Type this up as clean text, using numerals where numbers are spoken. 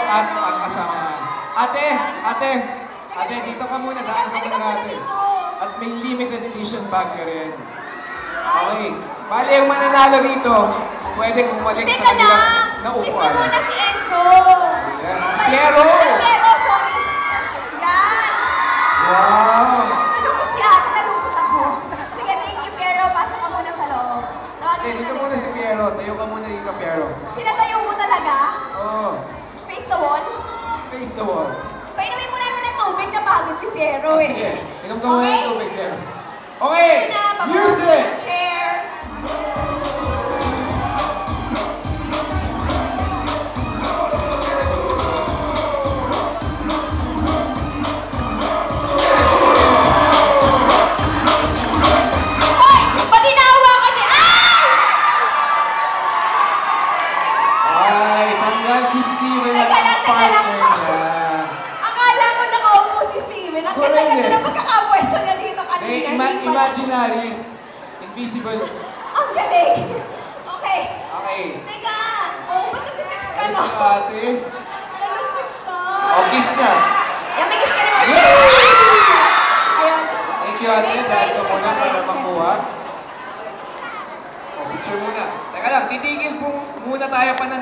at kasama. Ate, dito ka muna. Daan ka muna ate. At may limited edition bag ka rin. Okay. Bali, yung mananalo dito, pwede bumalik sa kanilang naupuan. Gusto muna si Enzo. Piero! Piero, sorry. Yan. Wow! Nalungkot si ate, nalungkot ako. Sige, thank you, Piero. Pasok ka muna sa loob. Okay, dito muna si Piero. Tayo ka muna dito, Piero. Pinatayo mo talaga? Oo. Face the wall? Face the wall. Painumin mo namin ng tubig na pagod si Piero eh. Sige, inom ka muna ng tubig, Piero. Okay! Music! Share! Si Steven at ang partner niya. Akala mo nakaupo si Steven. Ang ganda-ganda na pagkakapwesto niya dito kanina. Imaginary. Invisible. Ang galing. Okay. Okay. Teka. Oh, ba't nagtitext ka Ayos no? yung ate. Nalungkot siya. Oh, kiss niya. Yan, may kiss ka naman. Ayan. Thank you ate. Dahil ka muna para makuha. Oh, picture muna. Teka lang, titigil po muna tayo pa ng